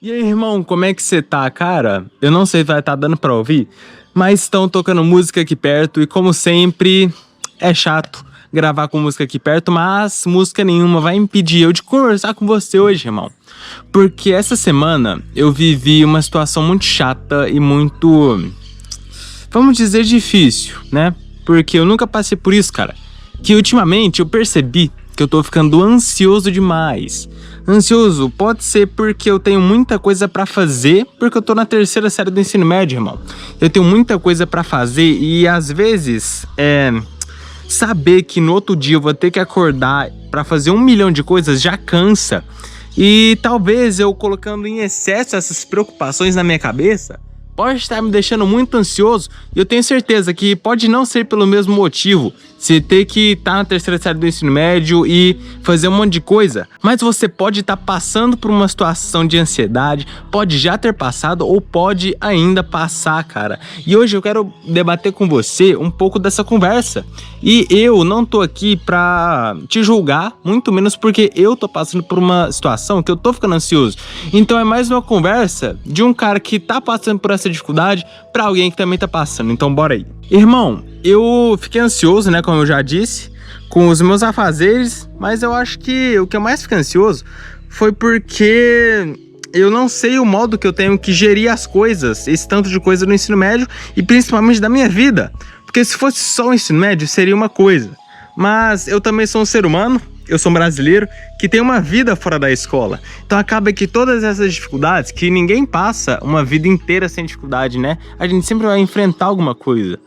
E aí, irmão, como é que você tá, cara? Eu não sei se vai estar dando pra ouvir, mas estão tocando música aqui perto e, como sempre, é chato gravar com música aqui perto, mas música nenhuma vai impedir eu de conversar com você hoje, irmão. Porque essa semana eu vivi uma situação muito chata e muito, vamos dizer, difícil, né? Porque eu nunca passei por isso, cara. Que ultimamente eu percebi que eu tô ficando ansioso demais. Ansioso pode ser porque eu tenho muita coisa pra fazer, porque eu tô na terceira série do ensino médio, irmão. Eu tenho muita coisa pra fazer e às vezes saber que no outro dia eu vou ter que acordar pra fazer 1 milhão de coisas já cansa. E talvez eu colocando em excesso essas preocupações na minha cabeça pode estar me deixando muito ansioso, e eu tenho certeza que pode não ser pelo mesmo motivo, você ter que estar na terceira série do ensino médio e fazer um monte de coisa, mas você pode estar passando por uma situação de ansiedade, pode já ter passado ou pode ainda passar, cara. E hoje eu quero debater com você um pouco dessa conversa, e eu não tô aqui pra te julgar, muito menos porque eu tô passando por uma situação que eu tô ficando ansioso. Então é mais uma conversa de um cara que tá passando por essa dificuldade pra alguém que também tá passando. Então bora aí. Irmão, eu fiquei ansioso, né, como eu já disse, com os meus afazeres, mas eu acho que o que eu mais fiquei ansioso foi porque eu não sei o modo que eu tenho que gerir as coisas, esse tanto de coisa no ensino médio e principalmente da minha vida. Porque se fosse só o ensino médio seria uma coisa, mas eu também sou um ser humano, eu sou um brasileiro que tem uma vida fora da escola. Então acaba que todas essas dificuldades, que ninguém passa uma vida inteira sem dificuldade, né? A gente sempre vai enfrentar alguma coisa.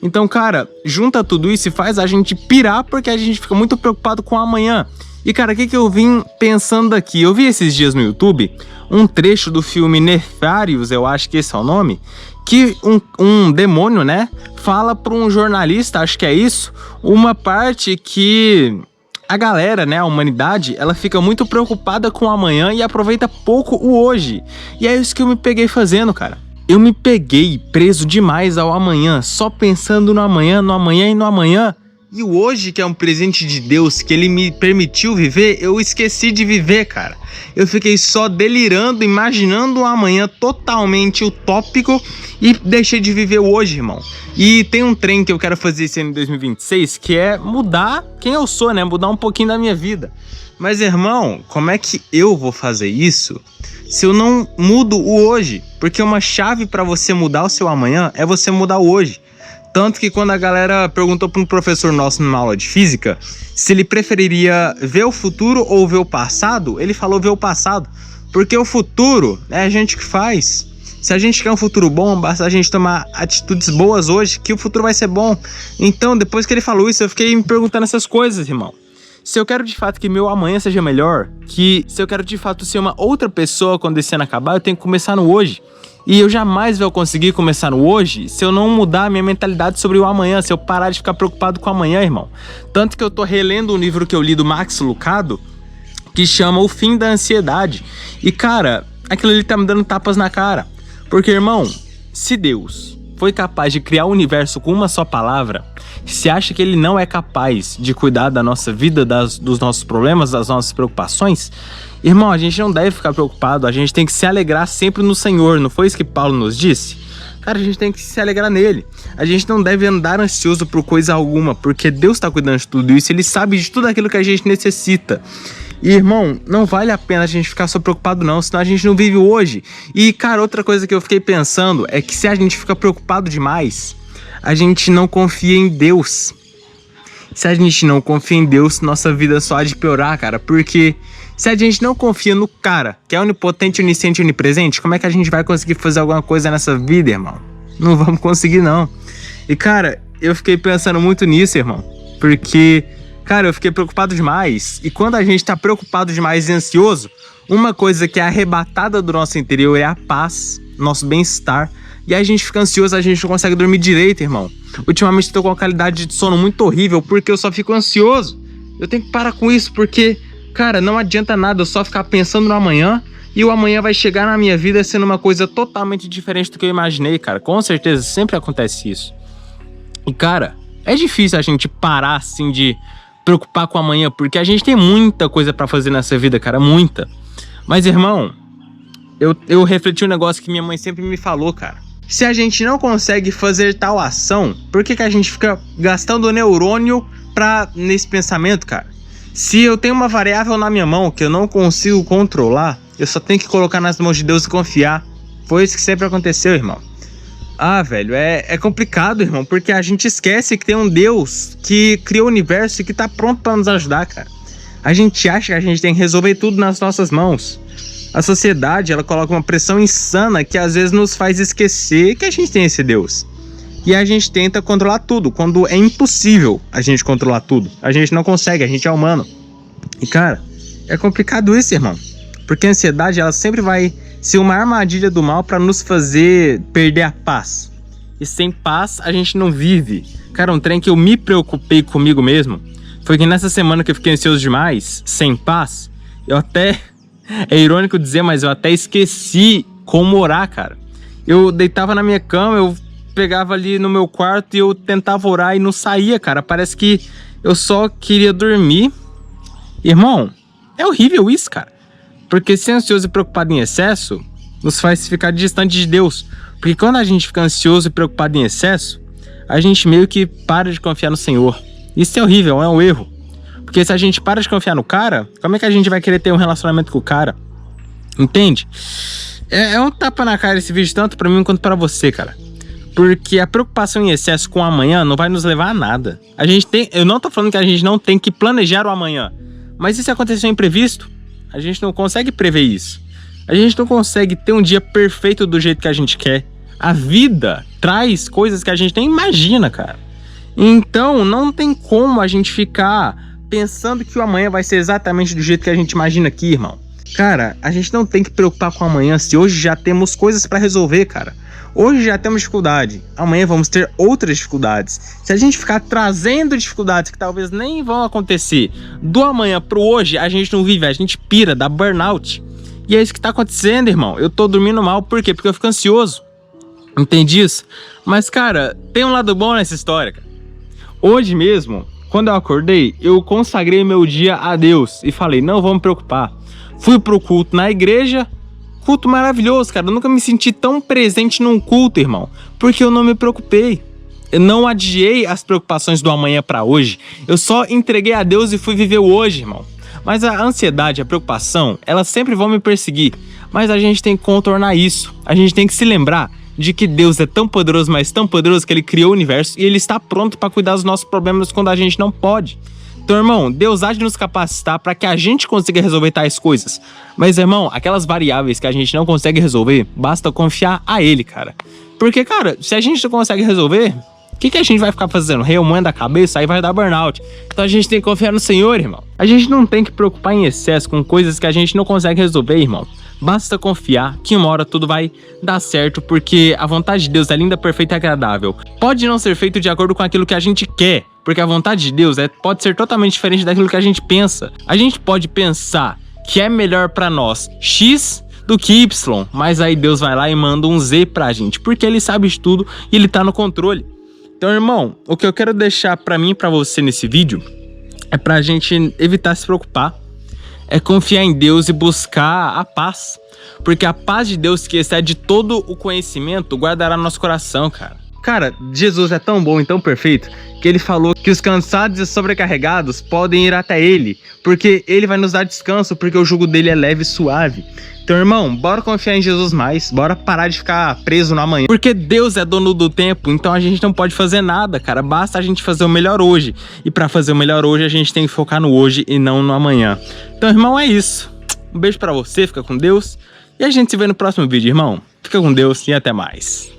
Então, cara, junta tudo isso e faz a gente pirar porque a gente fica muito preocupado com o amanhã. E, cara, o que eu vim pensando aqui? Eu vi esses dias no YouTube um trecho do filme Nefários, eu acho que esse é o nome, que um demônio, né, fala para um jornalista, acho que é isso, uma parte que a galera, né, a humanidade, ela fica muito preocupada com o amanhã e aproveita pouco o hoje. E é isso que eu me peguei fazendo, cara. Eu me peguei preso demais ao amanhã, só pensando no amanhã e no amanhã. E o hoje, que é um presente de Deus, que ele me permitiu viver, eu esqueci de viver, cara. Eu fiquei só delirando, imaginando um amanhã totalmente utópico e deixei de viver o hoje, irmão. E tem um trem que eu quero fazer esse ano em 2026, que é mudar quem eu sou, né? Mudar um pouquinho da minha vida. Mas, irmão, como é que eu vou fazer isso se eu não mudo o hoje? Porque uma chave para você mudar o seu amanhã é você mudar o hoje. Tanto que quando a galera perguntou para um professor nosso numa aula de física se ele preferiria ver o futuro ou ver o passado, ele falou ver o passado. Porque o futuro é a gente que faz. Se a gente quer um futuro bom, basta a gente tomar atitudes boas hoje, que o futuro vai ser bom. Então, depois que ele falou isso, eu fiquei me perguntando essas coisas, irmão. Se eu quero de fato que meu amanhã seja melhor, que se eu quero de fato ser uma outra pessoa quando esse ano acabar, eu tenho que começar no hoje. E eu jamais vou conseguir começar no hoje se eu não mudar a minha mentalidade sobre o amanhã, se eu parar de ficar preocupado com o amanhã, irmão. Tanto que eu tô relendo um livro que eu li do Max Lucado, que chama O Fim da Ansiedade. E, cara, aquilo ali tá me dando tapas na cara. Porque, irmão, se Deus foi capaz de criar o universo com uma só palavra, se acha que ele não é capaz de cuidar da nossa vida, dos nossos problemas, das nossas preocupações, irmão, a gente não deve ficar preocupado, a gente tem que se alegrar sempre no Senhor, não foi isso que Paulo nos disse? Cara, a gente tem que se alegrar nele. A gente não deve andar ansioso por coisa alguma, porque Deus está cuidando de tudo isso, ele sabe de tudo aquilo que a gente necessita. E, irmão, não vale a pena a gente ficar só preocupado não, senão a gente não vive hoje. E, cara, outra coisa que eu fiquei pensando é que se a gente fica preocupado demais, a gente não confia em Deus. Se a gente não confia em Deus, nossa vida só há de piorar, cara. Porque se a gente não confia no cara, que é onipotente, onisciente e onipresente, como é que a gente vai conseguir fazer alguma coisa nessa vida, irmão? Não vamos conseguir, não. E, cara, eu fiquei pensando muito nisso, irmão. Porque, cara, eu fiquei preocupado demais. E quando a gente tá preocupado demais e ansioso, uma coisa que é arrebatada do nosso interior é a paz, nosso bem-estar. E aí a gente fica ansioso, a gente não consegue dormir direito, irmão. Ultimamente eu tô com uma qualidade de sono muito horrível porque eu só fico ansioso. Eu tenho que parar com isso porque, cara, não adianta nada eu só ficar pensando no amanhã e o amanhã vai chegar na minha vida sendo uma coisa totalmente diferente do que eu imaginei, cara. Com certeza, sempre acontece isso. E, cara, é difícil a gente parar, assim, de preocupar com o amanhã porque a gente tem muita coisa pra fazer nessa vida, cara, muita. Mas, irmão, eu refleti um negócio que minha mãe sempre me falou, cara. Se a gente não consegue fazer tal ação, por que a gente fica gastando neurônio nesse pensamento, cara? Se eu tenho uma variável na minha mão que eu não consigo controlar, eu só tenho que colocar nas mãos de Deus e confiar. Foi isso que sempre aconteceu, irmão. Ah, velho, é complicado, irmão, porque a gente esquece que tem um Deus que criou o universo e que tá pronto pra nos ajudar, cara. A gente acha que a gente tem que resolver tudo nas nossas mãos. A sociedade, ela coloca uma pressão insana que às vezes nos faz esquecer que a gente tem esse Deus. E a gente tenta controlar tudo, quando é impossível a gente controlar tudo. A gente não consegue, a gente é humano. E, cara, é complicado isso, irmão. Porque a ansiedade, ela sempre vai ser uma armadilha do mal pra nos fazer perder a paz. E sem paz, a gente não vive. Cara, um trem que eu me preocupei comigo mesmo foi que nessa semana que eu fiquei ansioso demais, sem paz, eu até... É irônico dizer, mas eu até esqueci como orar, cara. Eu deitava na minha cama, eu pegava ali no meu quarto e eu tentava orar e não saía, cara. Parece que eu só queria dormir. Irmão, é horrível isso, cara. Porque ser ansioso e preocupado em excesso nos faz ficar distante de Deus. Porque quando a gente fica ansioso e preocupado em excesso, a gente meio que para de confiar no Senhor. Isso é horrível, é um erro. Porque se a gente para de confiar no cara, como é que a gente vai querer ter um relacionamento com o cara? Entende? É um tapa na cara esse vídeo, tanto pra mim quanto pra você, cara. Porque a preocupação em excesso com o amanhã não vai nos levar a nada. Eu não tô falando que a gente não tem que planejar o amanhã. Mas e se acontecer um imprevisto? A gente não consegue prever isso. A gente não consegue ter um dia perfeito do jeito que a gente quer. A vida traz coisas que a gente nem imagina, cara. Então não tem como a gente ficar pensando que o amanhã vai ser exatamente do jeito que a gente imagina aqui, irmão. Cara, a gente não tem que preocupar com o amanhã se hoje já temos coisas pra resolver, cara. Hoje já temos dificuldade, amanhã vamos ter outras dificuldades. Se a gente ficar trazendo dificuldades que talvez nem vão acontecer do amanhã pro hoje, a gente não vive, a gente pira, dá burnout. E é isso que tá acontecendo, irmão. Eu tô dormindo mal, por quê? Porque eu fico ansioso. Entende isso? Mas, cara, tem um lado bom nessa história, cara. Hoje mesmo, quando eu acordei, eu consagrei meu dia a Deus e falei, não vou me preocupar. Fui pro culto na igreja, culto maravilhoso, cara. Eu nunca me senti tão presente num culto, irmão, porque eu não me preocupei. Eu não adiei as preocupações do amanhã pra hoje. Eu só entreguei a Deus e fui viver o hoje, irmão. Mas a ansiedade, a preocupação, elas sempre vão me perseguir. Mas a gente tem que contornar isso. A gente tem que se lembrar de que Deus é tão poderoso, mas tão poderoso que Ele criou o universo e Ele está pronto para cuidar dos nossos problemas quando a gente não pode. Então, irmão, Deus há de nos capacitar para que a gente consiga resolver tais coisas. Mas, irmão, aquelas variáveis que a gente não consegue resolver, basta confiar a Ele, cara. Porque, cara, se a gente não consegue resolver, o que a gente vai ficar fazendo? Remoendo a cabeça, aí vai dar burnout. Então a gente tem que confiar no Senhor, irmão. A gente não tem que preocupar em excesso com coisas que a gente não consegue resolver, irmão. Basta confiar que uma hora tudo vai dar certo, porque a vontade de Deus é linda, perfeita e agradável. Pode não ser feito de acordo com aquilo que a gente quer, porque a vontade de Deus pode ser totalmente diferente daquilo que a gente pensa. A gente pode pensar que é melhor pra nós X do que Y, mas aí Deus vai lá e manda um Z pra gente, porque Ele sabe de tudo e Ele tá no controle. Então, irmão, o que eu quero deixar pra mim e pra você nesse vídeo é pra gente evitar se preocupar. É confiar em Deus e buscar a paz. Porque a paz de Deus, que excede todo o conhecimento, guardará nosso coração, cara. Cara, Jesus é tão bom e tão perfeito que Ele falou que os cansados e sobrecarregados podem ir até Ele, porque Ele vai nos dar descanso, porque o jugo dele é leve e suave. Então, irmão, bora confiar em Jesus mais, bora parar de ficar preso no amanhã. Porque Deus é dono do tempo, então a gente não pode fazer nada, cara. Basta a gente fazer o melhor hoje. E pra fazer o melhor hoje, a gente tem que focar no hoje e não no amanhã. Então, irmão, é isso. Um beijo pra você, fica com Deus. E a gente se vê no próximo vídeo, irmão. Fica com Deus e até mais.